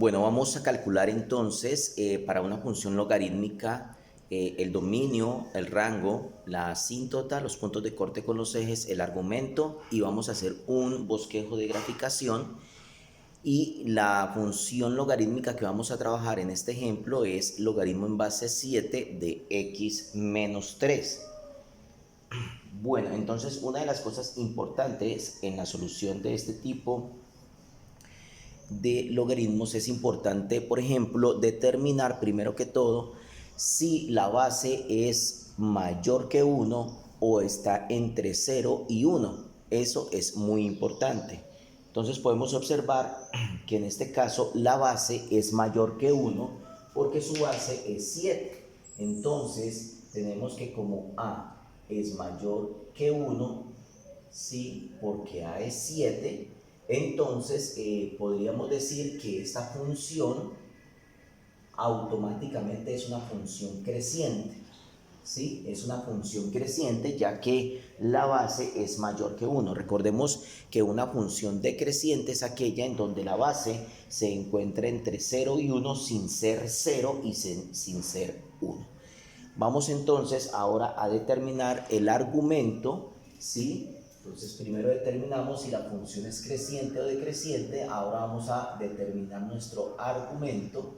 Bueno, vamos a calcular entonces para una función logarítmica el dominio, el rango, la asíntota, los puntos de corte con los ejes, el argumento y vamos a hacer un bosquejo de graficación. Y la función logarítmica que vamos a trabajar en este ejemplo es logaritmo en base 7 de x menos 3. Bueno, entonces una de las cosas importantes en la solución de este tipo de logaritmos es importante, por ejemplo, determinar primero que todo si la base es mayor que 1 o está entre 0 y 1. Eso es muy importante. Entonces podemos observar que en este caso la base es mayor que 1 porque su base es 7. Entonces tenemos que como a es mayor que 1, ¿sí? Porque a es 7, entonces podríamos decir que esta función automáticamente es una función creciente, ¿sí? Es una función creciente ya que la base es mayor que 1. Recordemos que una función decreciente es aquella en donde la base se encuentra entre 0 y 1 sin ser 0 y sin ser 1. Vamos entonces ahora a determinar el argumento, ¿sí? Entonces primero determinamos si la función es creciente o decreciente. Ahora vamos a determinar nuestro argumento.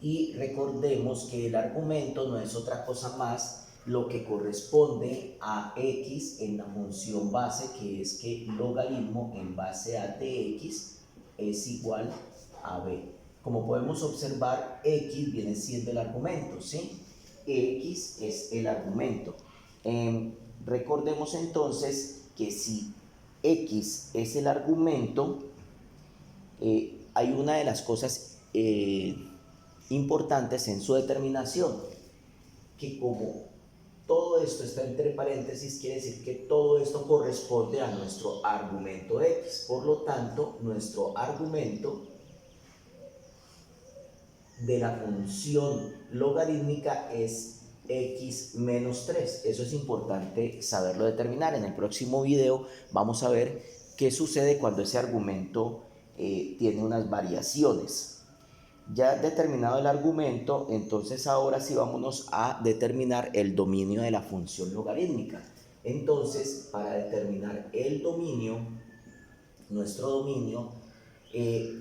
Y recordemos que el argumento no es otra cosa más lo que corresponde a x en la función base, que es que logaritmo en base a dx es igual a b. Como podemos observar, x viene siendo el argumento, ¿sí? X es el argumento. Recordemos entonces que si x es el argumento, hay una de las cosas importantes en su determinación, que como todo esto está entre paréntesis, quiere decir que todo esto corresponde a nuestro argumento x. Por lo tanto, nuestro argumento de la función logarítmica es x menos 3. Eso es importante saberlo determinar. En el próximo video vamos a ver qué sucede cuando ese argumento tiene unas variaciones. Ya determinado el argumento, entonces ahora sí vámonos a determinar el dominio de la función logarítmica. Entonces, para determinar el dominio, nuestro dominio,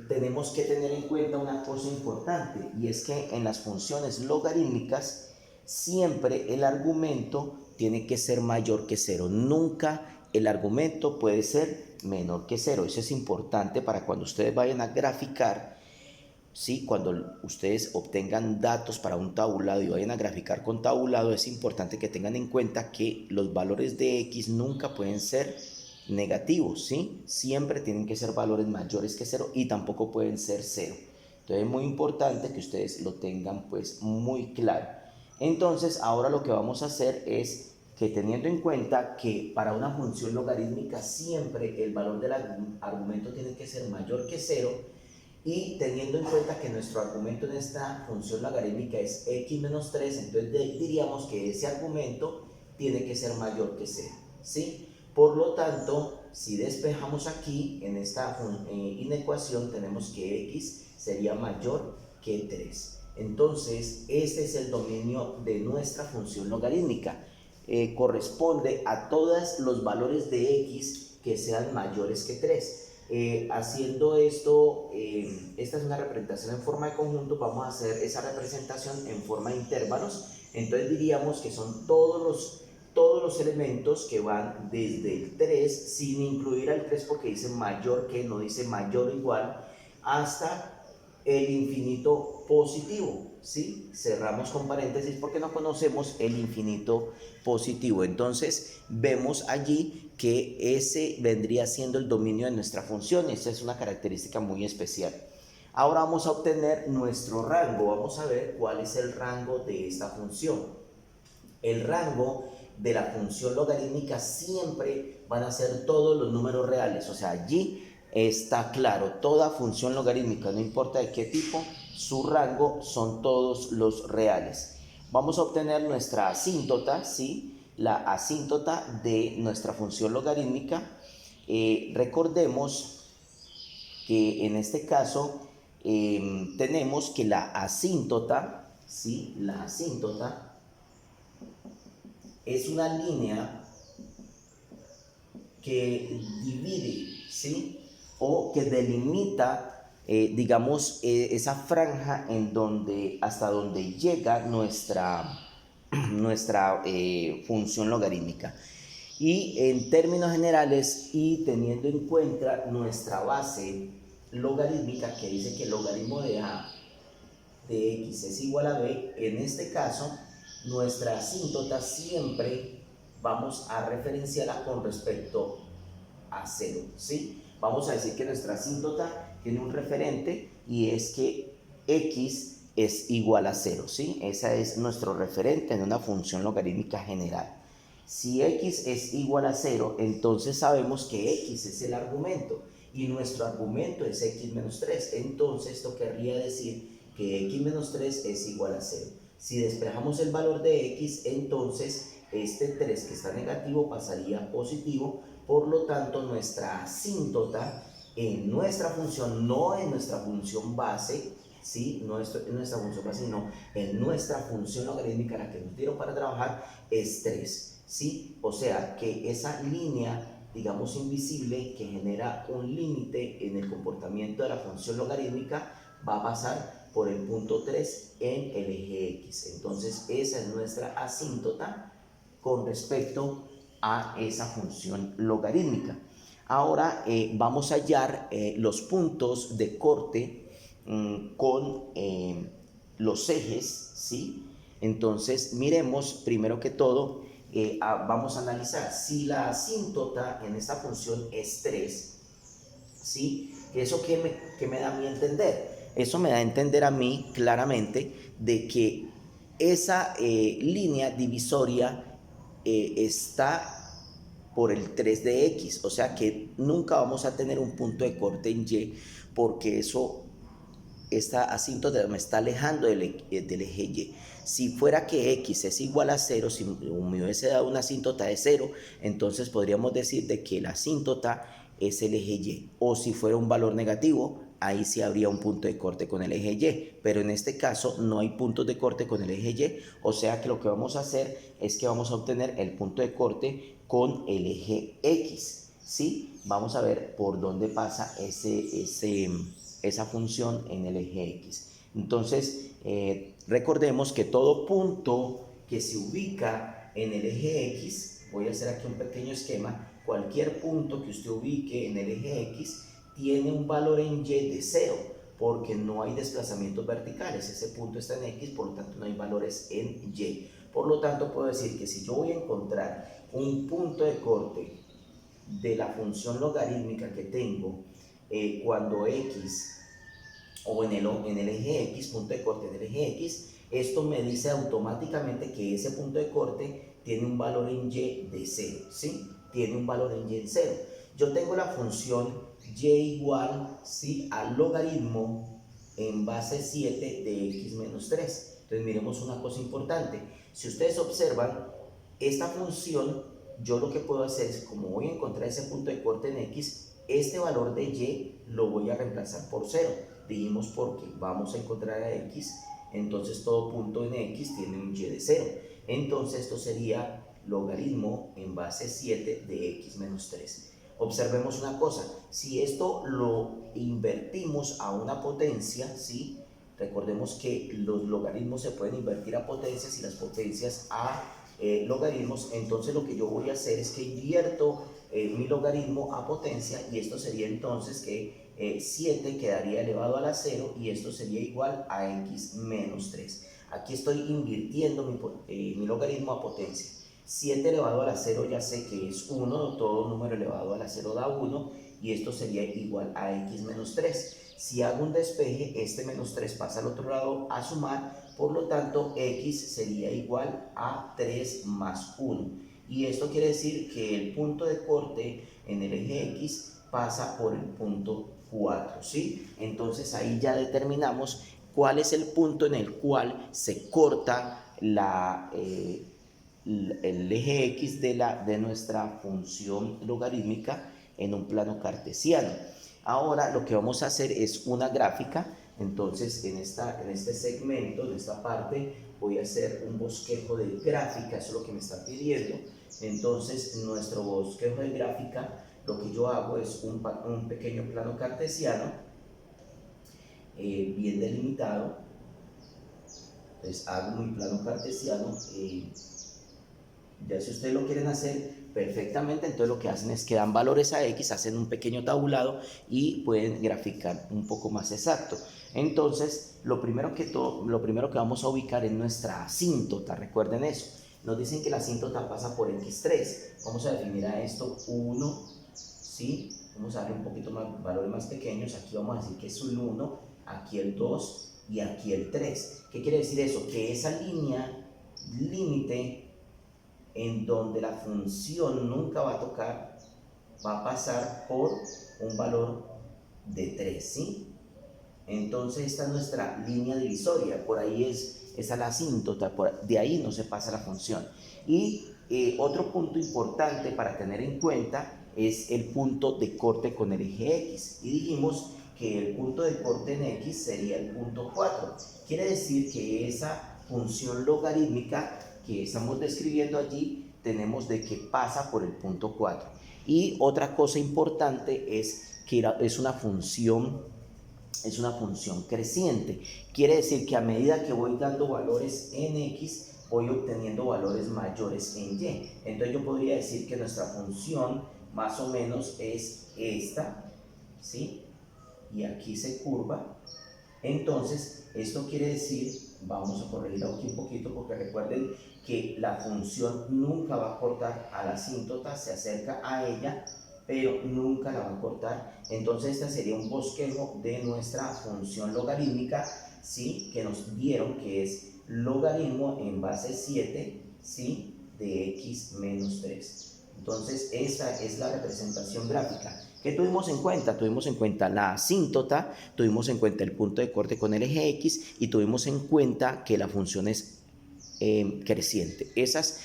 tenemos que tener en cuenta una cosa importante, y es que en las funciones logarítmicas siempre el argumento tiene que ser mayor que 0. Nunca el argumento puede ser menor que 0. Eso es importante para cuando ustedes vayan a graficar. Sí, cuando ustedes obtengan datos para un tabulado y vayan a graficar con tabulado, es importante que tengan en cuenta que los valores de x nunca pueden ser negativos, ¿sí? Siempre tienen que ser valores mayores que 0 y tampoco pueden ser 0. Entonces es muy importante que ustedes lo tengan pues muy claro. Entonces ahora lo que vamos a hacer es que, teniendo en cuenta que para una función logarítmica siempre el valor del argumento tiene que ser mayor que 0, y teniendo en cuenta que nuestro argumento en esta función logarítmica es x menos 3, entonces diríamos que ese argumento tiene que ser mayor que 0, ¿sí? Por lo tanto, si despejamos aquí en esta inecuación, tenemos que x sería mayor que 3. Entonces, este es el dominio de nuestra función logarítmica. Corresponde a todos los valores de x que sean mayores que 3. Haciendo esto, esta es una representación en forma de conjunto, vamos a hacer esa representación en forma de intervalos. Entonces diríamos que son todos los elementos que van desde el 3, sin incluir al 3 porque dice mayor que, no dice mayor o igual, hasta el infinito positivo, ¿sí? Cerramos con paréntesis porque no conocemos el infinito positivo. Entonces vemos allí que ese vendría siendo el dominio de nuestra función. Esa es una característica muy especial. Ahora vamos a obtener nuestro rango. Vamos a ver cuál es el rango de esta función. El rango de la función logarítmica siempre van a ser todos los números reales. O sea, allí está claro, toda función logarítmica, no importa de qué tipo, su rango son todos los reales. Vamos a obtener nuestra asíntota, ¿sí? La asíntota de nuestra función logarítmica. Recordemos que en este caso tenemos que la asíntota, ¿sí? La asíntota es una línea que divide, ¿sí? O que delimita, digamos, esa franja en donde, hasta donde llega nuestra función logarítmica. Y en términos generales, y teniendo en cuenta nuestra base logarítmica, que dice que el logaritmo de a de x es igual a b, en este caso, nuestra asíntota siempre vamos a referenciarla con respecto a 0, ¿sí? Vamos a decir que nuestra asíntota tiene un referente y es que x es igual a 0, ¿sí? Ese es nuestro referente en una función logarítmica general. Si x es igual a 0, entonces sabemos que x es el argumento y nuestro argumento es x menos 3. Entonces esto querría decir que x menos 3 es igual a 0. Si despejamos el valor de x, entonces este 3 que está negativo pasaría a positivo. Por lo tanto, nuestra asíntota en nuestra función, no en nuestra función base, ¿sí? No en nuestra función base, sino en nuestra función logarítmica, la que nos dieron para trabajar, es 3. ¿Sí? O sea que esa línea, digamos, invisible que genera un límite en el comportamiento de la función logarítmica va a pasar por el punto 3 en el eje X. Entonces esa es nuestra asíntota con respecto a esa función logarítmica. Ahora vamos a hallar los puntos de corte con los ejes, ¿sí? Entonces miremos primero que todo. Vamos a analizar si la asíntota en esta función es 3, ¿sí? ¿Eso qué me da a mí a entender? Eso me da a entender a mí claramente de que esa línea divisoria está por el 3 de x, o sea que nunca vamos a tener un punto de corte en y, porque esta asíntota me está alejando del eje Y. Si fuera que x es igual a 0, si me hubiese dado una asíntota de 0, entonces podríamos decir de que la asíntota es el eje Y. O si fuera un valor negativo, ahí sí habría un punto de corte con el eje Y. Pero en este caso no hay puntos de corte con el eje Y, o sea que lo que vamos a hacer es que vamos a obtener el punto de corte con el eje X, ¿sí? Vamos a ver por dónde pasa esa función en el eje X. Entonces, recordemos que todo punto que se ubica en el eje X, voy a hacer aquí un pequeño esquema, cualquier punto que usted ubique en el eje X tiene un valor en Y de 0, porque no hay desplazamientos verticales, ese punto está en X, por lo tanto no hay valores en Y. Por lo tanto, puedo decir que si yo voy a encontrar un punto de corte de la función logarítmica que tengo cuando x o en el eje x, punto de corte en el eje x, esto me dice automáticamente que ese punto de corte tiene un valor en y de 0, ¿sí? Tiene un valor en y en 0. Yo tengo la función y igual, ¿sí?, al logaritmo en base 7 de x menos 3. Entonces miremos una cosa importante. Si ustedes observan, esta función, yo lo que puedo hacer es, como voy a encontrar ese punto de corte en x, este valor de y lo voy a reemplazar por 0. Dijimos porque vamos a encontrar a x, entonces todo punto en x tiene un y de 0. Entonces esto sería logaritmo en base 7 de x menos 3. Observemos una cosa, si esto lo invertimos a una potencia, ¿sí? Recordemos que los logaritmos se pueden invertir a potencias y las potencias a logaritmos. Entonces lo que yo voy a hacer es que invierto mi logaritmo a potencia, y esto sería entonces que 7 quedaría elevado a la 0 y esto sería igual a x menos 3. Aquí estoy invirtiendo mi logaritmo a potencia. 7 elevado a la 0 ya sé que es 1, todo número elevado a la 0 da 1, y esto sería igual a x menos 3. Si hago un despeje, este menos 3 pasa al otro lado a sumar, por lo tanto x sería igual a 3 más 1. Y esto quiere decir que el punto de corte en el eje x pasa por el punto 4, ¿sí? Entonces ahí ya determinamos cuál es el punto en el cual se corta el eje x de nuestra función logarítmica en un plano cartesiano. Ahora lo que vamos a hacer es una gráfica. Entonces en este segmento, en esta parte, voy a hacer un bosquejo de gráfica, eso es lo que me está pidiendo. Entonces en nuestro bosquejo de gráfica lo que yo hago es un pequeño plano cartesiano bien delimitado. Entonces hago mi plano cartesiano. Ya si ustedes lo quieren hacer perfectamente, entonces lo que hacen es que dan valores a X, hacen un pequeño tabulado y pueden graficar un poco más exacto. Entonces, lo primero que vamos a ubicar es nuestra asíntota, recuerden eso. Nos dicen que la asíntota pasa por X3. Vamos a definir a esto 1, ¿sí? Vamos a darle un poquito más, valores más pequeños. Aquí vamos a decir que es el 1, aquí el 2 y aquí el 3. ¿Qué quiere decir eso? Que esa línea límite en donde la función nunca va a tocar, va a pasar por un valor de 3, ¿sí? Entonces esta es nuestra línea divisoria, por ahí esa es la asíntota, de ahí no se pasa la función. Y otro punto importante para tener en cuenta es el punto de corte con el eje X. Y dijimos que el punto de corte en X sería el punto 4. Quiere decir que esa función logarítmica que estamos describiendo allí, tenemos de que pasa por el punto 4. Y otra cosa importante es que es una función creciente. Quiere decir que a medida que voy dando valores en X, voy obteniendo valores mayores en Y. Entonces yo podría decir que nuestra función más o menos es esta, ¿sí? Y aquí se curva. Entonces, esto quiere decir, vamos a corregir aquí un poquito porque recuerden que la función nunca va a cortar a la asíntota, se acerca a ella, pero nunca la va a cortar. Entonces, este sería un bosquejo de nuestra función logarítmica, ¿sí? Que nos dieron que es logaritmo en base 7, ¿sí? De x menos 3. Entonces, esa es la representación gráfica. ¿Qué tuvimos en cuenta? Tuvimos en cuenta la asíntota, tuvimos en cuenta el punto de corte con el eje X y tuvimos en cuenta que la función es creciente. Esas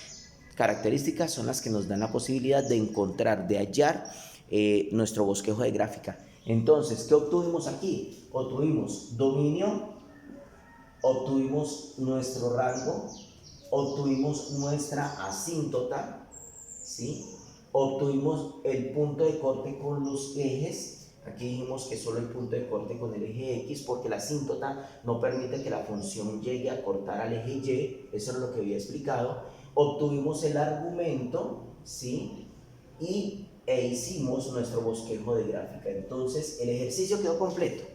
características son las que nos dan la posibilidad de encontrar, de hallar nuestro bosquejo de gráfica. Entonces, ¿qué obtuvimos aquí? Obtuvimos dominio, obtuvimos nuestro rango, obtuvimos nuestra asíntota, ¿sí? Obtuvimos el punto de corte con los ejes. Aquí dijimos que solo el punto de corte con el eje X porque la asíntota no permite que la función llegue a cortar al eje Y. Eso es lo que había explicado. Obtuvimos el argumento, ¿sí? E hicimos nuestro bosquejo de gráfica. Entonces el ejercicio quedó completo.